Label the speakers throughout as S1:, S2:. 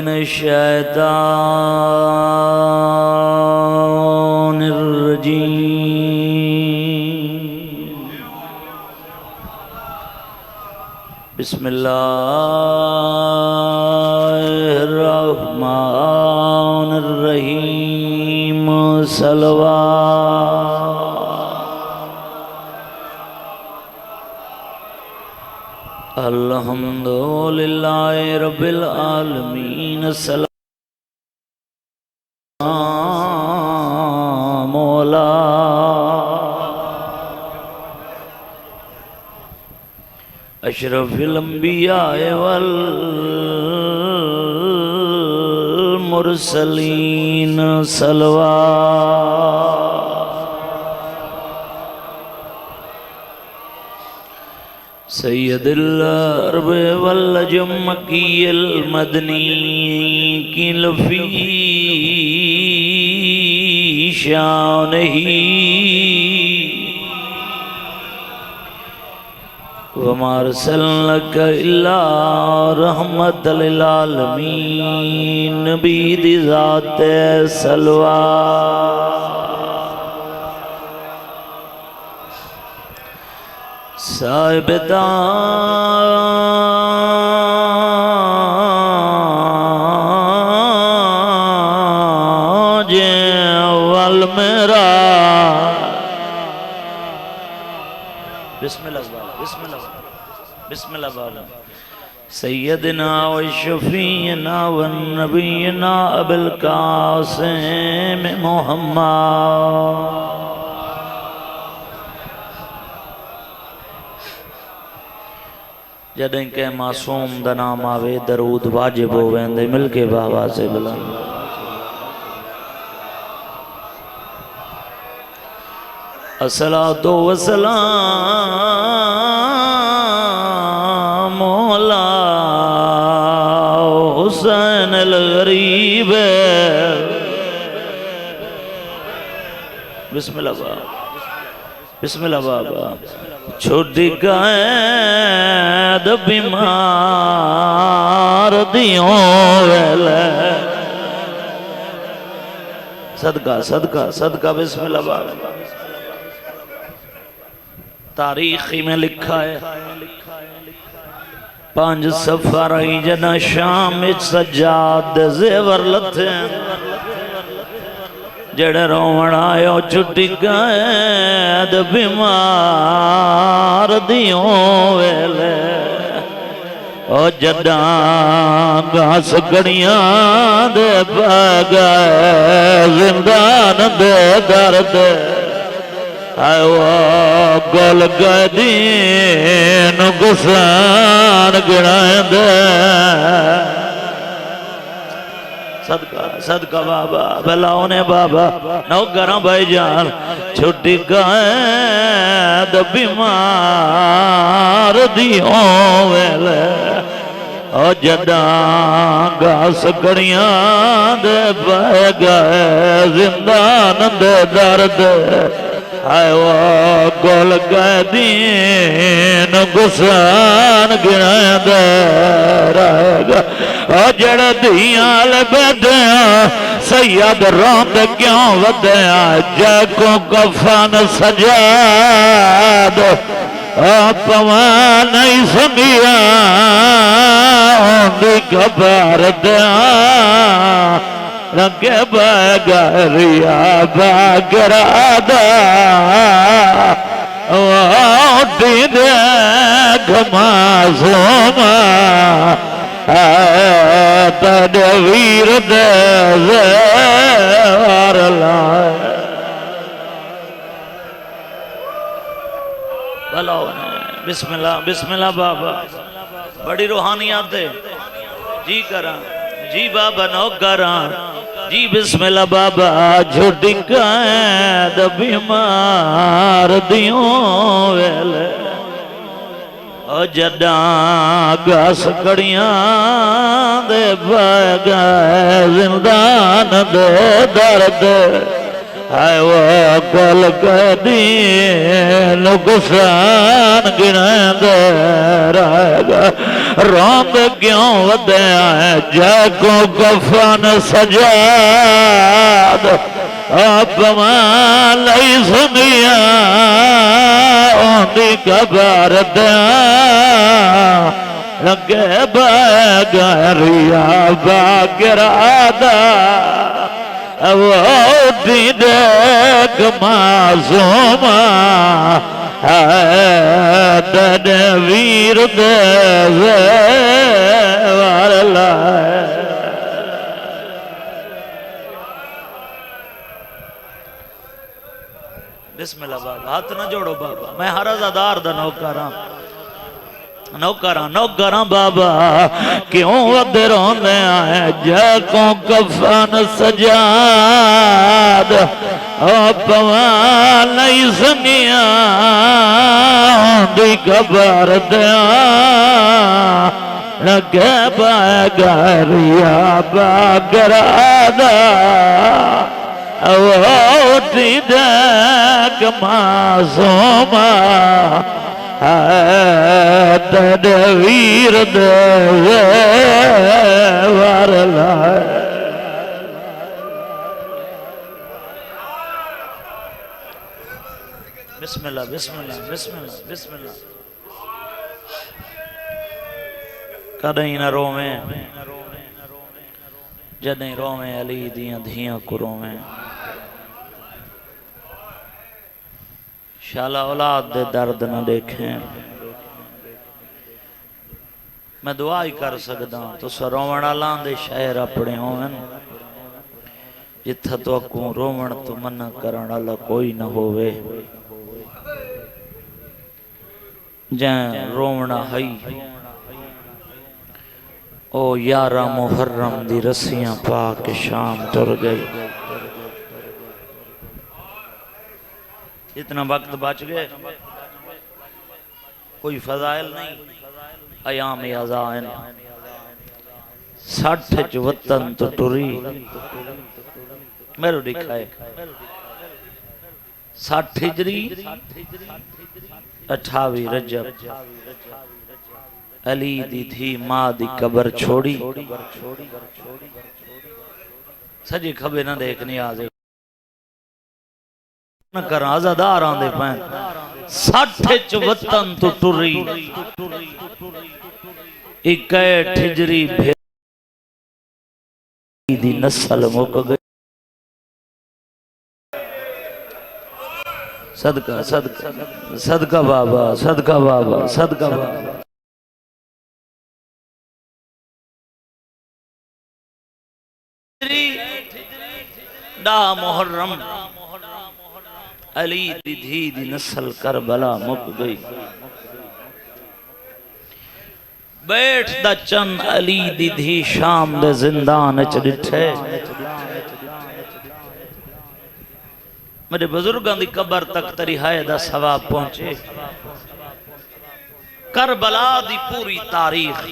S1: الشيطان الرجيم بسم الله الرحمن الرحيم صلوات الحمد لله رب العالمين السلام مولا اشرف الانبیاء والمرسلین صلوات سید العرب والجمکی المدنی کی لفی شانہی وما ارسلناک الا رحمت للعالمین نبی دی ذات صلوات صاحب تاج والمراج بسم اللہ بسم اللہ بسم اللہ سیدنا و شفیعنا و نبینا ابو القاسم محمد جدیں کہ معصوم دا نام آوے درود واجب ہو ویندے مل کے بابا سے بلند الصلاۃ والسلام مولا حسین الغریب بسم اللہ بابا بسم اللہ بابا چھوٹی قید بیمار دیوں ویلے صدقہ صدقہ صدقہ بسم اللہ بابا تاریخی میں لکھا ہے 5 سفر ہی جنا شام سجاد زیور لتھے جڑے رومن آئے چھٹی قید بیمار دیوں ویلے او جڈاں گھاس گڑیاں دے پہ گئے زندان دے درد آئے وہ گل گئے دین گسان گڑائیں دے صدقہ صدقہ بابا بلاؤنے بابا نو گرم بھائی جان چھٹی قید بیمار دیوں ویلے او جڈاں گھاس گڑیاں دے پہ گئے زندان دے درد آئے وہ گل گئے دین گسان گرائیں دے رہے گا جڑ دیاں لبیدیاں سید روند کیوں ودیاں جے کو کفن سجاد پوان نہیں سنگیاں ہوندی کبار دیاں رنگے بگریا بگرادا اوٹی دے گھمازوما تدویر دے زیور لائے بسم اللہ بابا بڑی روحانیات ہے جی کران جی بابا نو کران جی بسم اللہ بابا جھوٹی قید بیمار دیوں ویلے او جڈاں گھاس کڑیاں دے پہ گئے زندان دے درد ہے وہ گل کدی نقصان گنیں دے رہے گا روند کیوں ودیا ہے جے کو کفن سجاد آپ ماں لئی سنیا اوندی قبر دیا لگے بغیریا باگرادا وہ دیدک معصوم تدویر دے زیوار لائے بسم اللہ بابا ہاتھ نہ جوڑو بابا میں ہر ازادار دا نوکراں بابا کیوں ودروں دے آئے جے کو کفن سجاد پوان نہیں سنیا دی قبر دیا لگے بغیریا باگرادا وہ دیدک معصوم تدویر دے زیوار لائے بسم اللہ بسم اللہ بسم اللہ بسم اللہ کدیں نہ روویں جدیں روویں علی دیاں دھیاں کو روویں شالا اولاد دے درد نہ دیکھیں میں دعا ہی کر سکتا تو سرومن آلان دے شہر اپنے ہوئن جتھا تو اکوں رومن تو منع کرن اللہ کوئی نہ ہوئے جائیں رومنہ ہئی او یارہ محرم دی رسیاں پاک شام تر گئی اتنا وقت بچ گئے کوئی فضائل نہیں ایام ازائن 60 وطن تو ٹری میرے دکھائے 60 ہجری 28 رجب علی دی تھی ماں دی قبر چھوڑی سجی کھبے نہ دیکھنی آزے نہ کر آزادار آن دے پائیں 60 وطن تو ٹری 61 ہجری بھیڑی دی نسل مک گئی صدقہ صدقہ صدقہ بابا صدقہ بابا صدقہ بابا دا محرم علی دی دھی دی نسل کربلا مک گئی بیٹھ دا چن علی دی دھی شام دے زندان چڑھے میرے بزرگاں دی قبر تک تریہائے دا ثواب پہنچے کربلا دی پوری تاریخ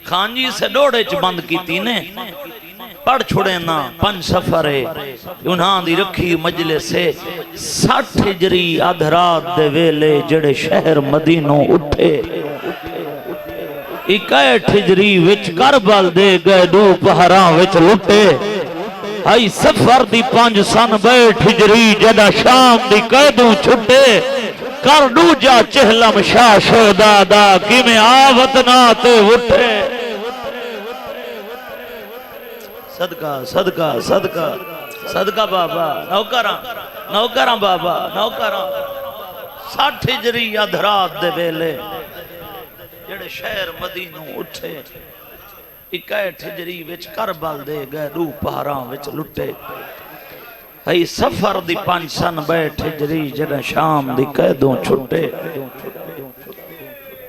S1: خانجی سے ڈوڑے چ بند کی تینے پڑھ چھوڑے نا 5 سفرے انہاں دی رکھی مجلس سے 60 ہجری ادھرات دے ویلے جڑے شہر مدینوں اٹھے 61 ہجری وچ کربل دے گئے 2 پہراں وچ لٹے ہائی سفر دی 5 سن 62 ہجری جڑا شام دی قیدوں چھٹے کر دوجا چہلم شاہ شہدادا کی میں آوتناتے اٹھے صدقہ صدقہ صدقہ صدقہ بابا نوکراں بابا نوکراں 60 ہجری ادھرات دے ویلے جڑے شہر مدینوں اٹھے 61 ہجری وچ کربل دے گئے 2 پہراں وچ لٹے ہئی سفر دی 5 سن 62 ہجری جڑے شام دی قیدوں چھٹے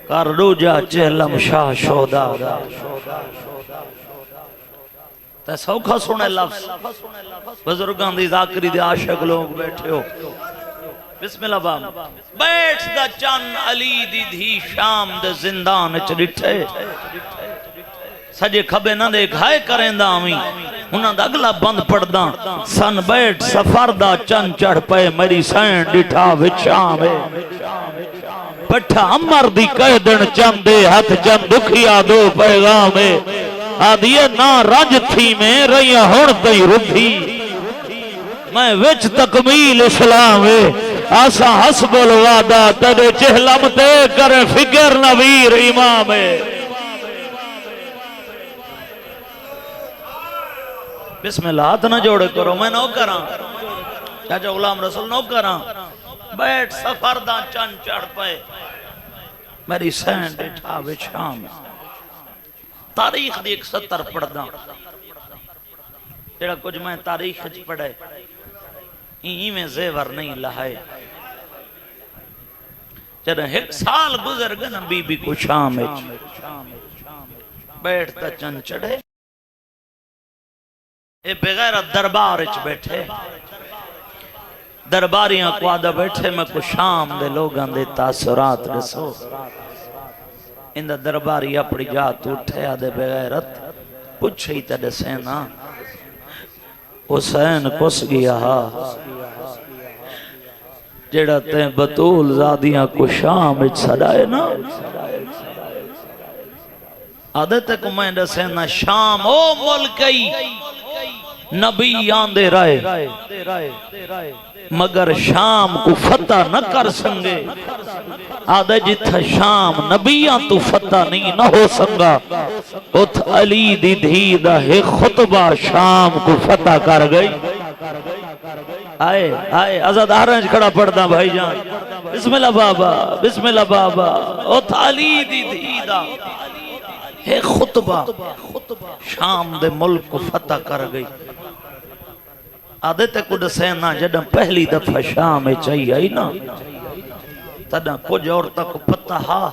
S1: کر دوجا چہلم شاہ شہدادا سوکھا سنے لفظ بزرگاں دی ذاکری دی عاشق لوگ بیٹھے ہو بسم اللہ باب بیٹھ دا چن علی دی دھی شام دے زندان چ ڈٹھے سجے کھبے نہ دیکھ ہائے کریں دا آمین انہاں دا اگلا بند پڑدا سن بیٹھ سفر دا چن چڑھ پے میری سین ڈٹھا وچھام پٹھا امر دی کہہ دن چند دے ہاتھ چند دکھیا دو پیغام آدھیے نا رج تھی میں رہیا ہون تی ردھی میں وچ تکمیل اسلام آسا حسب الوعدہ تیرے چہلم تے کرے فکر نویر امام بسم اللہ ہاتھ نہ جوڑے کرو میں نو کراں چاچا غلام رسول نو کراں بیٹھ سفر دا چن چڑھ پائے میری سین ڈٹھا وچھام تاریخ دی ایک سطر پڑھ دا جڑا کچھ میں تاریخ چ پڑھے ہی میں زیور نہیں لہائے جب ایک سال گزر گئے نا بی بی کو شام بیٹھتا چن چڑھے اے بغیر دربار اچ بیٹھے درباریاں کو آدھا بیٹھے میں کو شام دے لوگاں دے تاثرات رسو اندہ درباری اپنی جات اٹھے آدھے بغیرت پوچھئی تیرے سینا حسین کس گیا جڑا تے بطول زادیاں کو شام اچ سڑائے نا آدھے تے کو میں دسینا شام او ملکی نبی آندے رائے مگر شام کو فتح نہ کر سنگے آدھے جتھا شام نبیاں تو فتح نہیں نہ ہو سنگا ات علی دی دھی دا ہے خطبہ شام کو فتح کر گئی آئے ازاد آرنج کھڑا پڑھنا بھائی جان بسم اللہ بابا بسم اللہ بابا ات علی دی دھی دا ہے خطبہ شام دے ملک کو فتح کر گئی آدھے تے کو دسینا جڑا پہلی دفعہ شام چاہیے آئی نا تدہ کچھ عورتہ کو پتہ ہا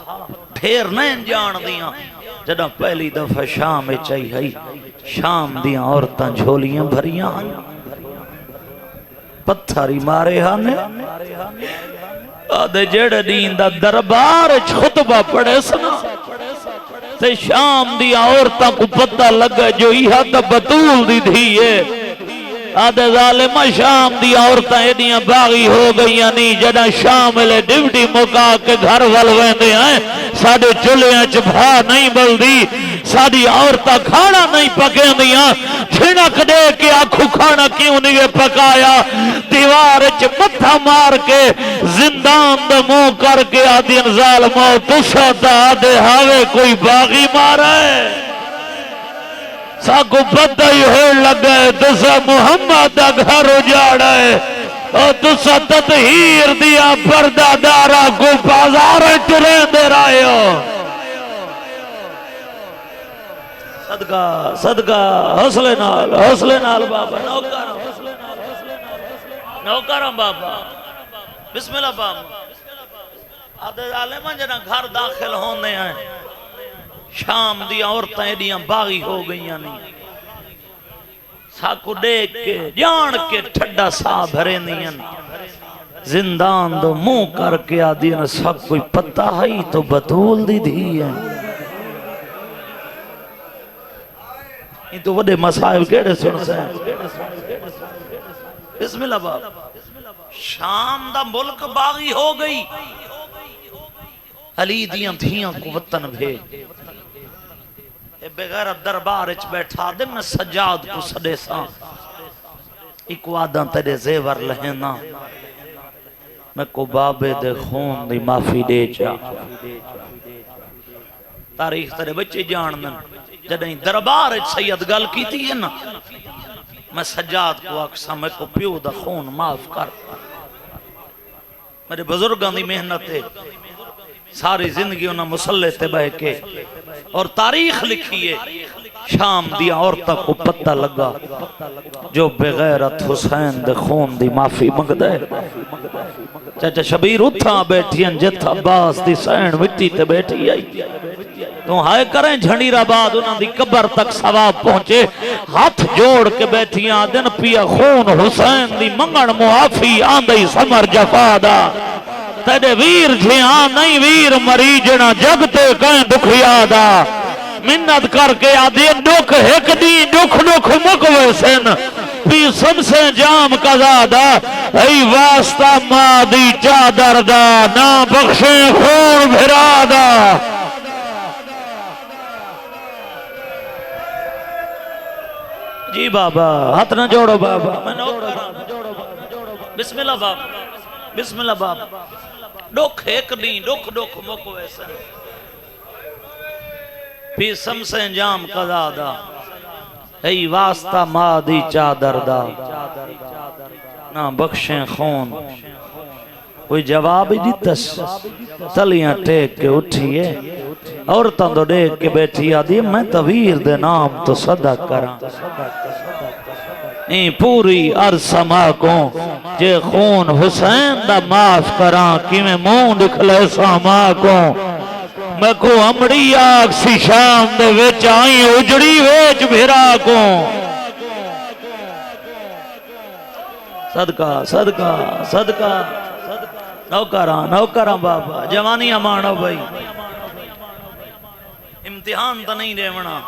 S1: پھیر نہیں جان دیاں جڑا پہلی دفعہ شام چاہیے آئی شام دیاں عورتاں جھولیاں بھریاں پتھاری مارے ہانے آدھے جڑا دین دا دربار خطبہ پڑے سنا تے شام دیاں عورتاں کو پتہ لگا جو ایہا تا بطول دی دھی ہے آدھے ظالمہ شام دی عورتاں ایڈیاں باغی ہو گئی یعنی جڑا شام لے ڈیوٹی مکا کے گھر والویں دے ہیں ساڑھے چلیاں چبھا نہیں بلدی ساڑھی عورتاں کھانا نہیں پکیں دیاں چھنک دے کے آنکھو کھانا کیوں نہیں پکایا دیوار متھا مار کے زندان دا منہ کر کے آدھین ظالمہ تسا دا آدھے ہاوے کوئی باغی مارا ہے ساکو پتہ ہی ہو لگے تسا محمد دا گھر اجاڑا ہے اور تسا تطہیر دیا پردہ دارا کو بازار ٹرین دے رائے ہو صدقہ صدقہ حوصلے نال بابا نوکرم بابا بسم اللہ بابا آدھے ظالمان جنہ گھر داخل ہونے ہیں شام دی عورتیں ایڈیاں باغی ہو گئیاں نہیں ساکو دیکھ کے جان کے ٹھڈا سا بھرے نہیں زندان دو منہ کر کے آدھیاں سب کوئی پتہ ہی تو بطول دی دھی ہے یہ تو وڈے مسائل کیڑے سن سے بسم اللہ باب شام دا ملک باغی ہو گئی علی دیاں دھیاں کو وطن بھیج بغیر دربار اچ بیٹھا دے میں سجاد کو سڑے ساں ایک وعدہ تیرے زیور لہنا میں کو بابے دے خون دی معافی دے جا تاریخ تیرے بچے جانن جدہیں دربار اچ سید گل کی تھی ہے نا میں سجاد کو اکسا میں کو پیو دا خون معاف کر میرے بزرگاں دی محنت ہے ساری زندگی انہاں مسلح تے بہ کے اور تاریخ لکھیے شام دی عورتہ کو پتہ لگا جو بغیرت حسین دے خون دی معافی مگدہ ہے چاچا شبیر اتھا بیٹھیں جت عباس دی سین مٹی تے بیٹھی آئی تو ہائے کریں جھنڈیر آباد انہاں دی قبر تک ثواب پہنچے ہاتھ جوڑ کے بیٹھی آدن پیا خون حسین دی منگن معافی آندئی سمر جفادا تیرے ویر جھیاں نہیں ویر مریجنا جگتے کہیں دکھیا دا
S2: منت کر کے آدھی دکھ ایک دی دکھ دکھ مکوے سن پی سم سے جام قضا ای واسطہ ماں دی چادر دا نہ بخشے خون بھرا دا
S1: جی بابا ہاتھ نہ جوڑو بابا بسم اللہ بابا بسم اللہ بابا دکھ ایک نہیں دکھ دکھ مکو ایسا پی سم سے انجام قضا دا ای واسطہ ماں دی چادر دا نہ بخشیں خون کوئی جواب ہی دیتس تلیاں ٹیک کے اٹھئے عورتاں تو دیکھ کے بیٹھی آدھی میں تویر دے نام تو صدا کراں این پوری عرض سما کو جے خون حسین دا معاف کراں کی میں مون دکھلے سما کو میں کو امڑی آگ سی شام دے ویچ آئیں اجڑی ویچ بھیرا کو صدقہ صدقہ صدقہ نوکراں بابا جوانی امانو بھائی امتحان تو نہیں دیونا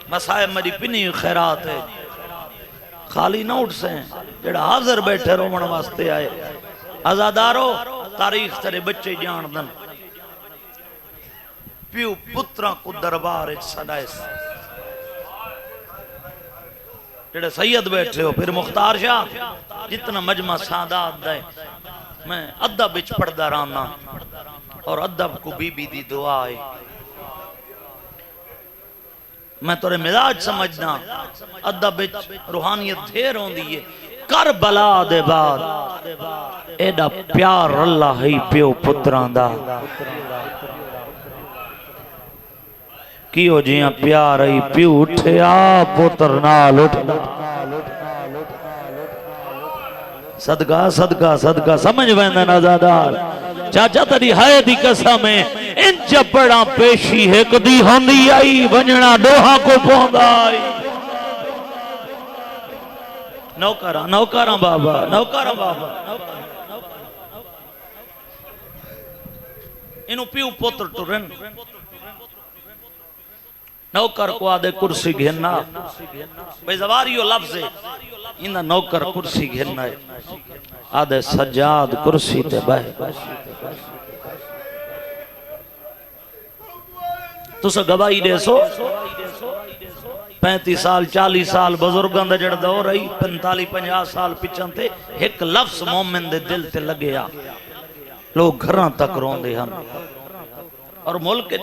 S1: مسائب میری پنی خیرات ہے خالی نہ اٹھ سے جڑا حاضر بیٹھے رومن واسطے آئے ازادارو تاریخ تیرے بچے جان دن پیو پتران کو دربار ایک صدائے جڑے سید بیٹھے ہو پھر مختار شاہ جتنا مجمع سادات دائے میں ادب اچ پڑھ رانا اور ادب کو بی بی دی دعا ہے میں تورے مزاج سمجھنا ادب اچ روحانیت دھیر ہوں دیئے کربلا دے بعد ایڈا پیار اللہ ہی پیو پتران دا کیوں جیاں پیار ہی پیو اٹھے آ پتر نال اٹھنا صدقہ صدقہ صدقہ سمجھ ویندہ نازادار چاچا تری ہائے دی قسم میں ان چپڑا پیشی ہے کدی ہوندی آئی ونجنا دوہاں کو پوندا آئی نوکراں بابا نوکراں بابا انہوں پیو پتر ٹرن نوکر کو آدھے کرسی گھننا بھئی زواریو لفظ ہے انہا نوکر کرسی گھننا ہے آدھے سجاد کرسی تے بائے تو سا گواہی دے سو 35 سال 40 سال بزرگاں دے جڑ دور رہی 45-50 سال پچھن تے ایک لفظ مومن دے دل تے لگیا لوگ گھراں تک رون دے ہن اور ملک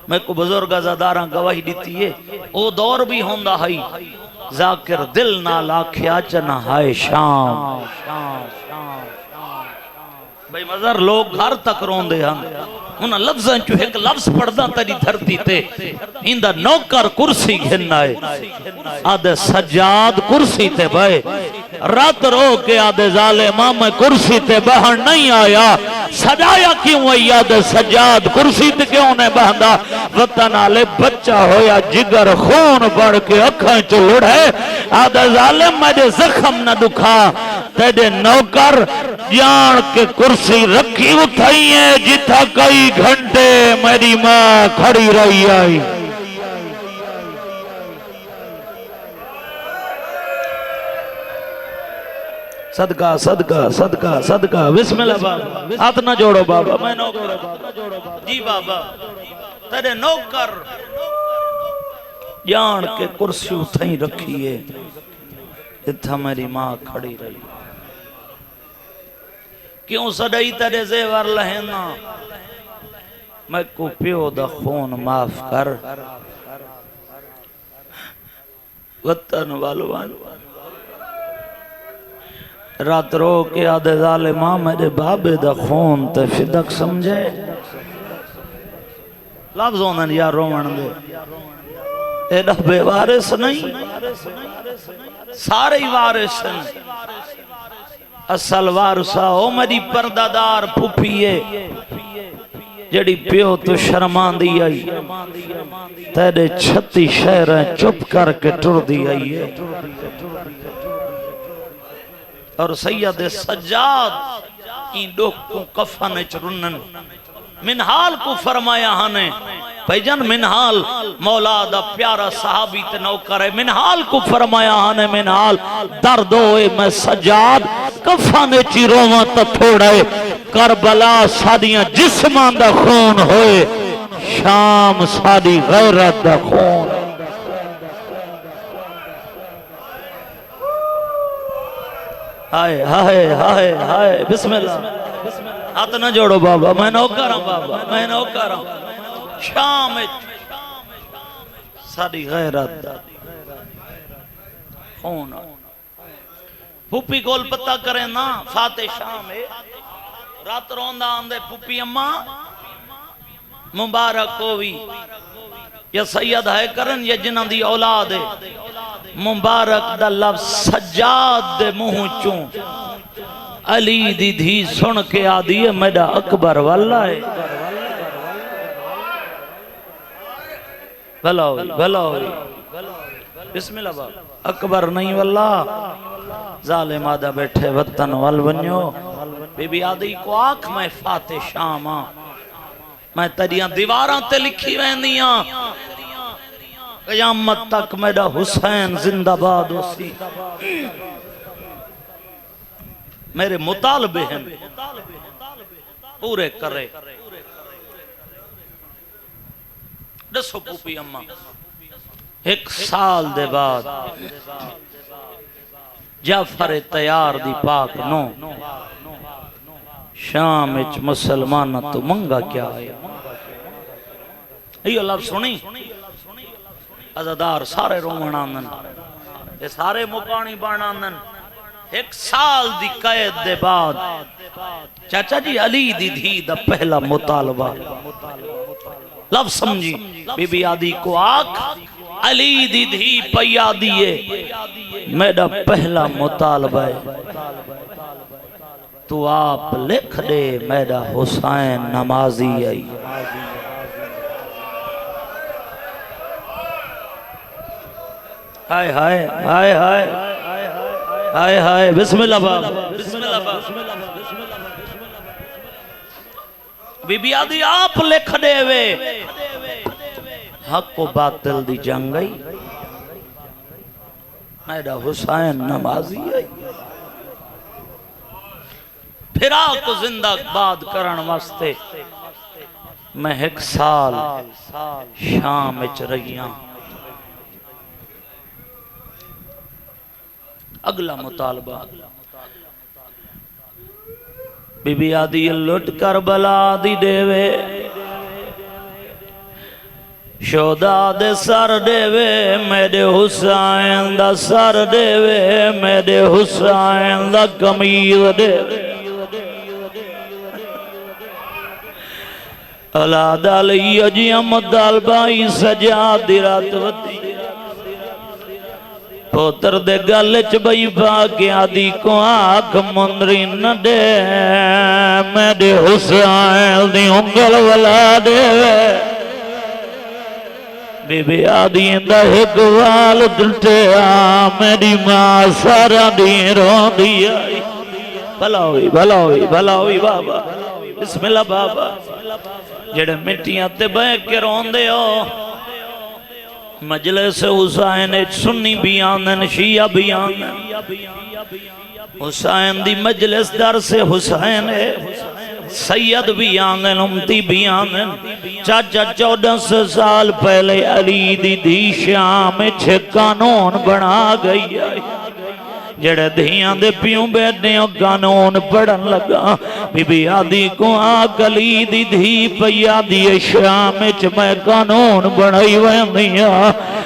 S1: میں کو بزرگ ازاداراں گواہی دیتی ہے او دور بھی ہوندہ ہائی ذاکر دل نہ لاکھیا چنا ہائے شام بھئی مزر لوگ گھر تک رون دے ہن انہاں لفظاں چو ایک لفظ پڑھدا تری دھرتی تے اندہ نوکر کرسی گھننا ہے آدھے سجاد کرسی تے بھائی رات رو کے آدھے ظالمہ میں کرسی تے باہر نہیں آیا سجایا کیوں ہے آدھے سجاد کرسی تے کیوں نے بہندہ وطن آلے بچہ ہویا جگر خون بڑھ کے اکھائیں چو لڑھے آدھے ظالم مجھے زخم نہ دکھا تیرے نوکر جان کے کرسی رکھی اٹھائی ہے جتھا کئی گھنٹے میری ماں کھڑی رہی آئی صدقہ صدقہ صدقہ صدقہ بسم اللہ بابا ہاتھ نہ جوڑو بابا میں نوکر جی بابا تیرے نوکر جان کے کرسی اٹھائی رکھی ہے جتھا میری ماں کھڑی رہی کیوں سڑائی تیرے زیور لہنا میں کو پیو دا خون معاف کر وطن والوان رات رو کے آدھے ظالماں میرے بابے دا خون تے فدق سمجھے لفظ ہونا یا رومن دے ایڈا بے وارث نہیں سارے ہی وارث ہیں اصل وارثہ ہو میری پردادار پھوپیے جڑی پیو تو شرمان دی آئی تیرے 36 شہریں چپ کر کے ٹر دی آئی ہے اور سید سجاد این ڈوک کو کفن چرنن من حال کو فرمایا ہنے بھائی جان منحال مولا دا پیارا صحابی تے نوکر ہے منحال کو فرمایا آنے منحال درد ہوئے میں سجاد کفانے چی رومہ تا تھوڑے کربلا سادیاں جسمان دا خون ہوئے شام سادی غیرت دا خون ہائے ہائے ہائے ہائے بسم اللہ ہاتھ نہ جوڑو بابا میں نوکر ہوں بابا میں نوکر ہوں شام ساری غیرت خون پھوپی کول پتہ کریں نا فاتح شام رات روندہ آندے پھوپی اممہ مبارک ہوئی یا سید ہے کرن یا جنہ دی اولاد ہے مبارک دا لفظ سجاد دے منہ چون علی دی دھی سن کے آدھی ہے میڈا اکبر واللہ ہے بھلا ہوئی بھلا ہوئی بسم اللہ باب اکبر نہیں واللہ ظالم آدھا بیٹھے وطن والونیو بی بی آدھی کو آنکھ میں فاتح شام میں تریاں دیواراں تے لکھی ویندیاں قیامت تک میڈا حسین زندہ باد اسی میرے مطالبے ہیں پورے کرے دسو پوپی اممہ ایک سال دے بعد جعفر تیار دی پاک نو شام اچ مسلمانہ تو منگا کیا ہے ایو لفظ سنی عزدار سارے رومن آندن یہ سارے مکانی بان آندن ایک سال دی قید دے بعد چاچا جی علی دی دھی دا پہلا مطالبہ لفظ سمجھی بی بی آدھی کو آکھ علی دی دھی پیا دیئے میڈا پہلا مطالبہ ہے تو آپ لکھ دے میڈا حسین نمازی آئی ہائے ہائے ہائے ہائے ہائے ہائے بسم اللہ باب بسم اللہ باب بی بی آدھی آپ لکھ دے وے حق و باطل دی جنگ گئی میڈا حسین نمازی آئی پھرا کو زندہ باد کرن واسطے میں ایک سال شام اچ رہیاں اگلا مطالبہ بی بی آدھی لٹ کربلا دی دیوے شہداء دے سر دیوے میرے حسین دا سر دیوے میرے حسین دا کمیل دیوے اولاد علی اجیم دالبائی سجاد دی رات وطی پوتر دے گلچ بھئی پاکی آدھی کو آنکھ مندری نہ دے میرے حسین دی انگل والا دے بی بی آدھی اندہ ایک والد ٹیا میری ماں سارا دی رون دی آئی بھلا ہوئی بھلا ہوئی بھلا ہوئی بابا بسم اللہ بابا جڑے مٹیاں تے بے کے رون دے ہو مجلس حسین سنی بھی آندن شیعہ بھی آندن حسین دی مجلس در سے حسین سید بھی آندن امتی بھی آندن چاچا 14 سال پہلے علی دی دی شام چھے قانون بنا گئی آئی جڑے دھیاں دے پیوں بیٹھنے اور قانون پڑھن لگا بی بی آدھی کو آگ علی دی دھی پی آدھی شام چ میں قانون بڑھائی ویندیاں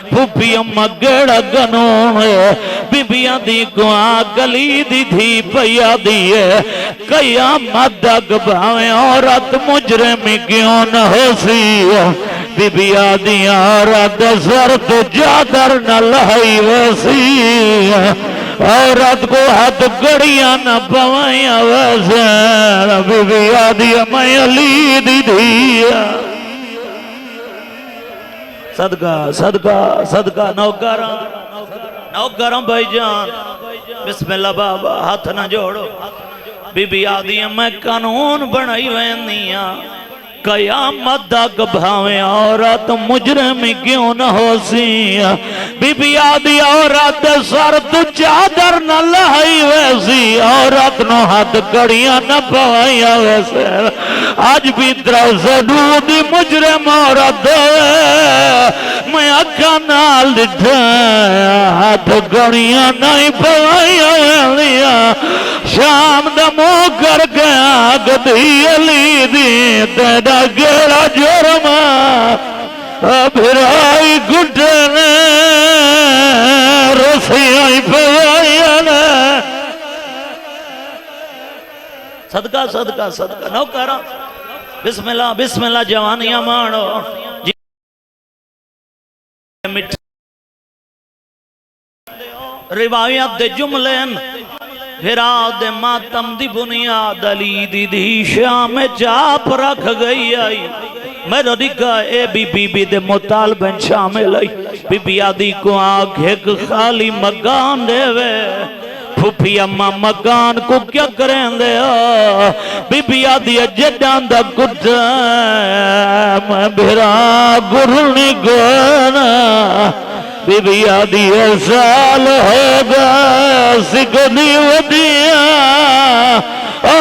S1: پھوپی اممہ گیڑا قانون ہے بی بی آدھی کو آگ علی دی دھی پی آدھی ہے قیامت دگ بھاویں عورت مجرمی کیوں نہ ہو سی بی بی آدھی عورت زرد جادر نہ لہائی ویسی عورت کو ہاتھ گڑیاں نہ پوائیاں ویسے بی بی آدھی میں علی دی دھیا صدقہ صدقہ صدقہ نوکرم بھائی جان بسم اللہ بابا ہاتھ نہ جوڑو بی بی آدھی میں قانون بنائی ویندیاں قیامت تک بھاویں عورت مجرم کیوں نہ ہو سی بی بی آدھی عورت سر تو چادر نہ لائی ویسی عورت نو ہاتھ کڑیاں نہ پوائی ویسے آج بھی درزدودی مجرم عورت میں اکھا نال دٹھا ہاتھ کڑیاں نہیں پوائی ویسیا شام دمو کر گیا گدھی علی دی تیڑا گیڑا جرما بھرائی گھٹنے رسیائی پوائیانے صدقہ صدقہ صدقہ نوکرہ بسم اللہ جوانیاں مانو روایت دے جملین پھراد ماتم دی بنیاد علی دی شام چاپ رکھ گئی آئی میرا نکاح اے بی بی دے مطالبین شامل آئی بی بی آدھی کو آگ ایک خالی مکان دے وے پھوپی اممہ مکان کو کیا کریں دے بی بی آدھی جدان دا کتا میں بھرا گرنی گونا بی بی آدھی سال ہوگا سکھنی ودیا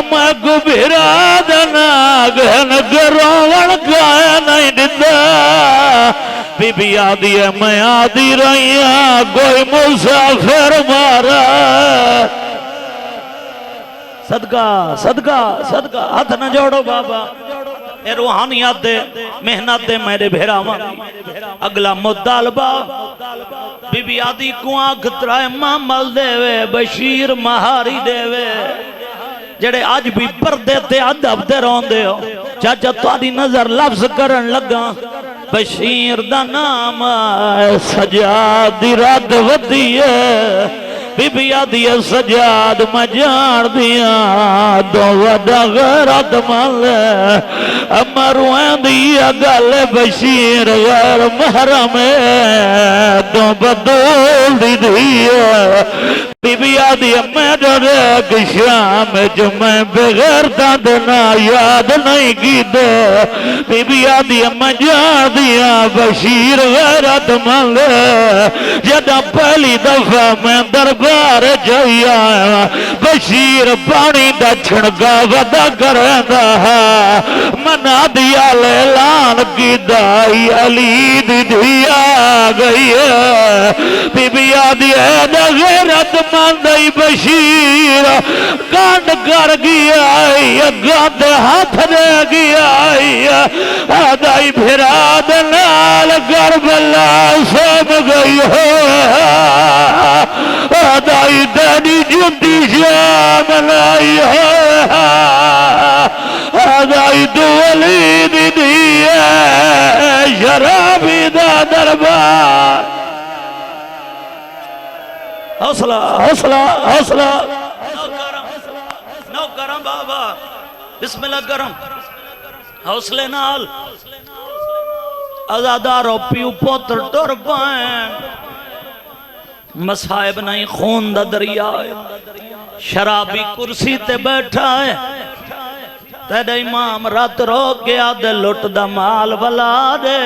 S1: میں کو بھرا دنا گھن گروڑ گایا نہیں دیتا بی بی آدھی میں آدھی رہیاں کوئی مسافر مارا صدقہ صدقہ صدقہ ہاتھ نہ جوڑو بابا اے روحانیات دے محنت دے میرے بھیراواں اگلا مطالبہ بی بی آدھی کو آنکھ ترائے مامل دے وے بشیر مہاری دے وے جڑے آج بھی پردے تے ادب دے رون دے ہو چاچا تاری نظر لفظ کرن لگا بشیر دا نام سجاد دی رات ودی ہے بی بی آدھی سجاد میں جان دیا دو وڈا غیرت مال امروین دیا گل بشیر غیر محرم دو بدول دی دیا بی بی آدھی میں ڈرے کہ شام جو میں بغیر دادنا یاد نہیں کی دے بی بی آدھی میں جان دیا بشیر غیرت مال جدہ پہلی دفعہ میں دربار جایا بشیر پانی دا چھڑکا ودا کرنا منا دیا لیلان کی دائی علی دی دیا گئی بی بی آدھی دا غیرت مندی بشیر کانڈ کر گیا گاند ہاتھ دے گیا آدھائی بھراد نال کربلا سب گئی آدھائی دینی جندی شام لائی آدھائی دولی دی دیئے شرابی دا دربار حوصلہ حوصلہ حوصلہ نو کرم بابا بسم اللہ کرم حوصلے نال ازادارو پیو پوتر ٹر پائیں مسائب نہیں خون دا دریا ہے شرابی کرسی تے بیٹھا ہے تیرے امام رات رو گیا دے لٹ دا مال والا دے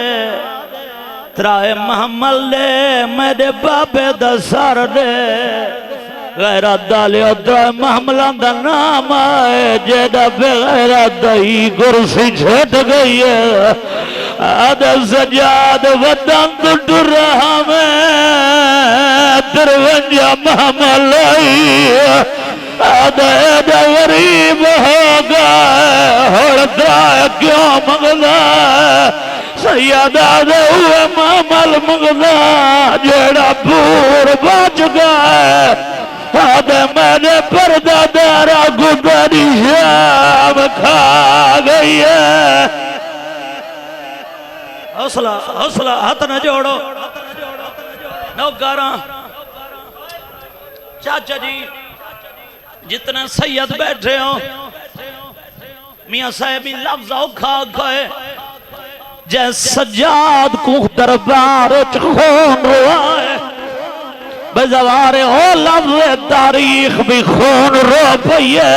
S1: ترائے محمل دے میرے بابے دا سار دے غیرت دالی ترائے محملان دا نام آئے جیدہ بے غیرت دائی کرسی چھٹ گئی ہے آدھا سجاد وطن تو ڈر رہا میں ترونجا محمل آئی آدھا ایدہ غریب ہوگا ہوڑتا ہے کیوں مغلا سیدہ دے ہوئے محمل مغلا جیڑا پور بچ گئے آدھا میں نے پردہ دارا گدری شام کھا گئی ہے حوصلہ حوصلہ ہاتھ نہ جوڑو نوکاراں چاچا جی جتنے سید بیٹھے ہو میاں صاحبی لفظ اوکھا کھائے جے سجاد کو دربار خون روائے بزوارے ہو لفظ تاریخ بھی خون رو پئیے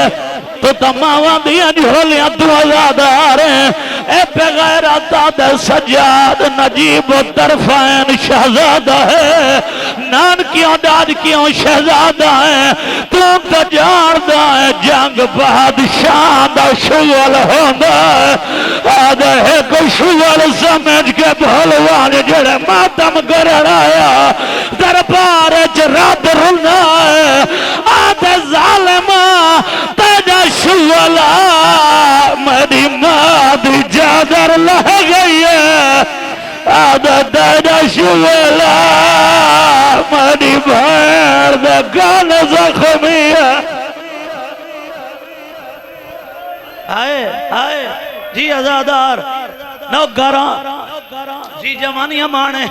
S1: تو تمام دیا جھولیاں تو آزاد آ رہے ہیں
S2: اے بغیرت دے سجاد نجیب طرفین شہزادہ ہے نانکیوں دادکیوں شہزادہ ہے تو جاندہ ہے جنگ بادشاہ دا شغل ہوندہ ہے آدھے ایک شغل سمجھ کے بھولوان جڑے ماتم کرن آیا دربار رد رلنا ہے آدھے ظالمہ تیجا شغلہ میری ماں دی جادر لہ گئی ہے آدھے تیجا شغلہ میری بھیر دے گان زخمی ہے
S1: آئے آئے جی ازادار نوکران جی جوانیاں مانے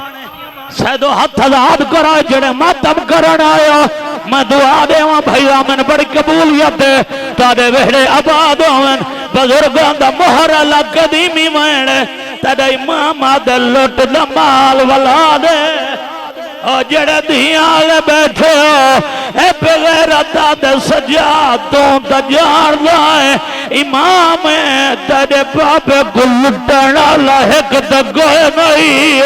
S2: سیدو ہتھ آزاد کرائے جڑے ماتم کرن آیا میں دعا دے وہاں بھائیہ من بڑی قبولیت دے تادے وحڑے آباد ہوئن بزرگان دا مہر اللہ قدیمی وینے تادے امام آدھے لٹ دمال والا دے اور جڑے دھیاں لے بیٹھے ہو اے بغیرت دے سجادوں تجار دائے امام تیرے بابے گلٹنا لہک دگوئے نہیں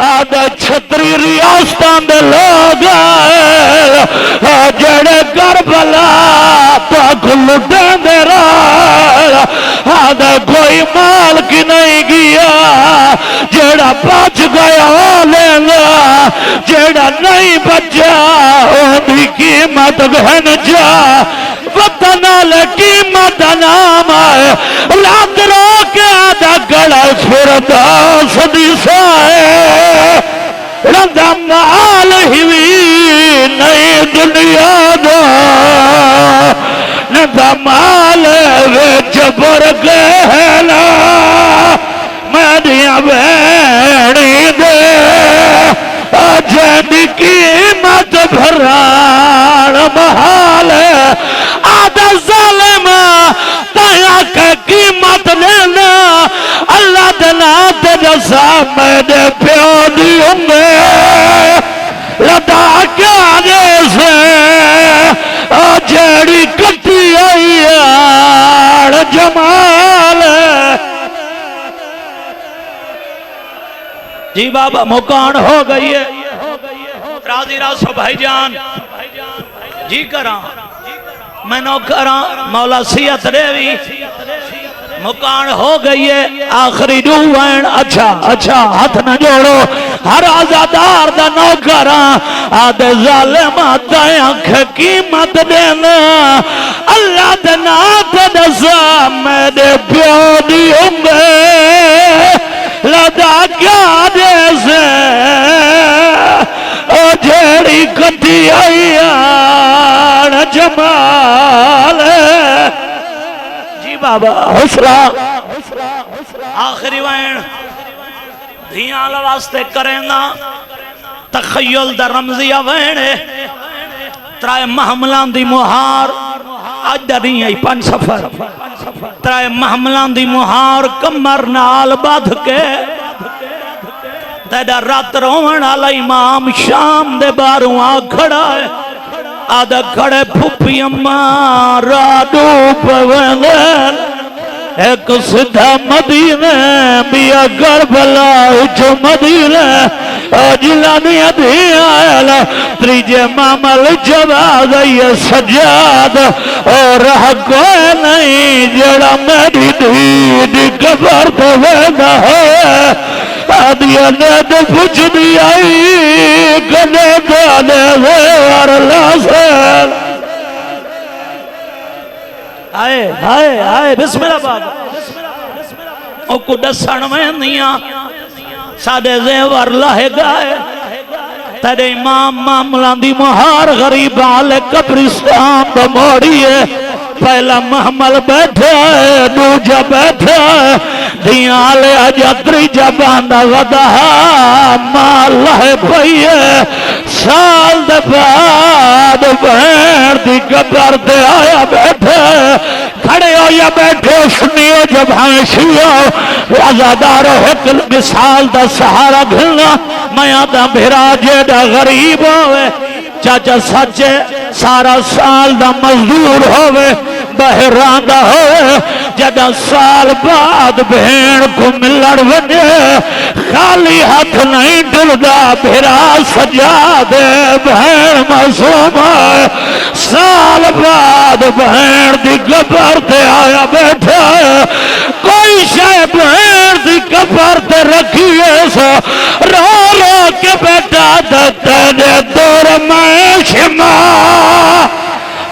S2: آدھے چھتری ریاستان دے لوگ آئے جڑے کربلا تا گلٹن دے رہا آدھے کوئی مال کی نہیں گیا جڑا بچ گیا لینا جڑا نہیں بچا اندھی قیمت گھن جا وطن لے قیمت نام آئے لات رو کے آدھا گڑا فرداس دی سائے رندہ مال ہوئی نئی دنیا دا رندہ مال وے جبر گہنا میڈیاں بیڑی دے جنی قیمت بھران محال آدھا ظالم تایا کہ قیمت لینا اللہ دنا تجسا میں نے پیو دیوں گے لدا کیا جیسے جیڑی کٹی آئی آڑ جمال
S1: جی بابا مکان ہو گئی ہے راضی راسو بھائی جان جی کراں میں نو کراں مولا سیت ریوی مکان ہو گئی ہے آخری دوائن اچھا ہاتھ نہ جوڑو ہر آزادار دا نو کراں آدھے ظالم آدھے آنکھ قیمت دینا اللہ دینا تدسا میں دے پیو دیوں گے لدا کیا جیسے او جیڑی کٹی آئی آن جمال جی بابا حسرہ آخری وائن دھیاں لواستے کریں نا تخیل دا رمزیہ وینے ترائے محملان دی مہار آج دا نہیں آئی پانچ سفر ترائے محملان دی مہار کمر نال بدھ کے تیڑا رات روان آلا امام شام دے باروں آ کھڑا ہے آدھا کھڑے پھوپی اماں رادو پوینگل ایک صدہ مدینہ بیا کربلا اچھو مدینہ جلانی ادھی آئیلا تریجے معمل جواد یہ سجاد اور رہ کوئی نہیں جڑا میری دید کبر پوینگا ہے آدھیا نیت پوچھ دی آئی کنے دانے ویر لاسل آئے بسم اللہ بابا او کو دسان میں نیا سادے زیور لہے گائے تیرے امام معاملان دی مہار غریب آلے قبرستان دا موڑیے پہلا محمل بیٹھا ہے دوجہ بیٹھا ہے دیاں آلے اجتری جباندہ ودا مال لہے پئیے سال دے بعد بہر دی قبر دے آیا بیٹھے کھڑے ہو یا بیٹھے سنیو جب ہمیں شیعو عزادارو حکل مثال دا سہارا گھلنا میاں دا بھراجے دا غریب ہوئے چاچا سچے سارا سال دا مزدور ہوئے بہران دا ہوئے
S2: جدا سال بعد بہن کو ملڑ ونے خالی ہاتھ نہیں ڈلدا بھرا سجا دے بہن معصوم سال بعد بہن دی قبر تے آیا بیٹھا کوئی شے بہن دی قبر تے رکھیے سو رو رو کے بیٹا دے دور میں شما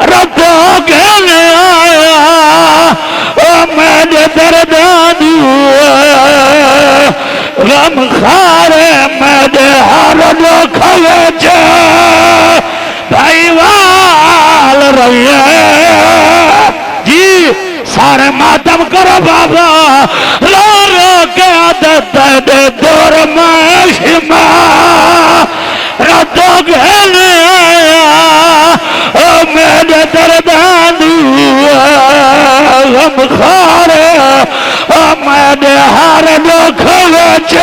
S2: ردو گھنے آیا میرے دردان غم خارے میرے ہر دکھ وچ بھائی وال رہے جی سارے ماتم کرو بابا رو رو کے عادت دے دور میں شما ردو گھنے آیا میرے دردان غم خارے میرے ہر دکھ وچ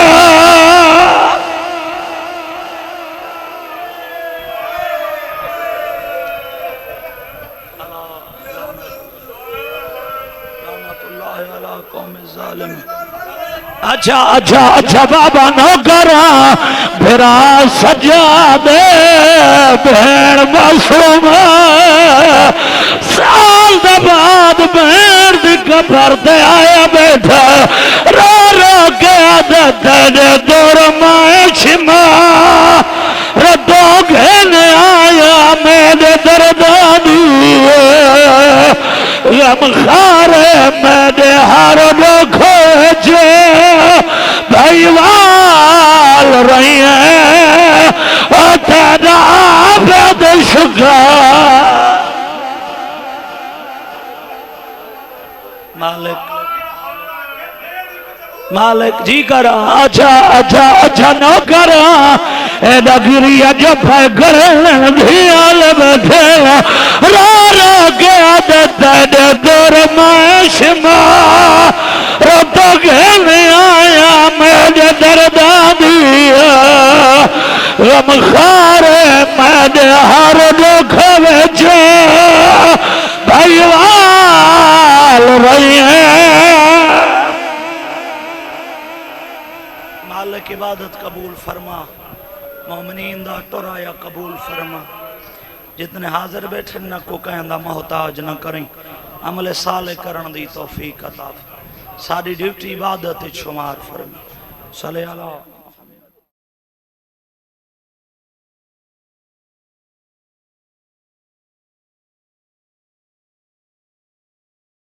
S2: اچھا اچھا اچھا بابا نوکرا بھرا سجا دے بہن معصوم سال دے بعد بہن دی قبر تے آیا بیٹھا رو رو کے عادت دے دور میں شما ردو گھنے آیا میرے دردانی غم خارے میرے ہر دکھ وچ بھائی وال رہی ہیں تیرا عابد شکر مالک جی کرا اچھا اچھا اچھا نو کرا ایڈا گریا جو پھائے گرن دھیال بیٹھے رو رو کے عادت دے دور میں شما ردو گھنے آیا میرے دردانی غم خارے میرے ہر دکھ وچ بھائی وال رہی ہیں
S1: مالک عبادت قبول فرما مومنین دا ٹرایا قبول فرما جتنے حاضر بیٹھے نہ کو کہندہ محتاج نہ کریں عمل صالح کرن دی توفیق عطا ساری ڈیوٹی عبادت شمار فرما صلی اللہ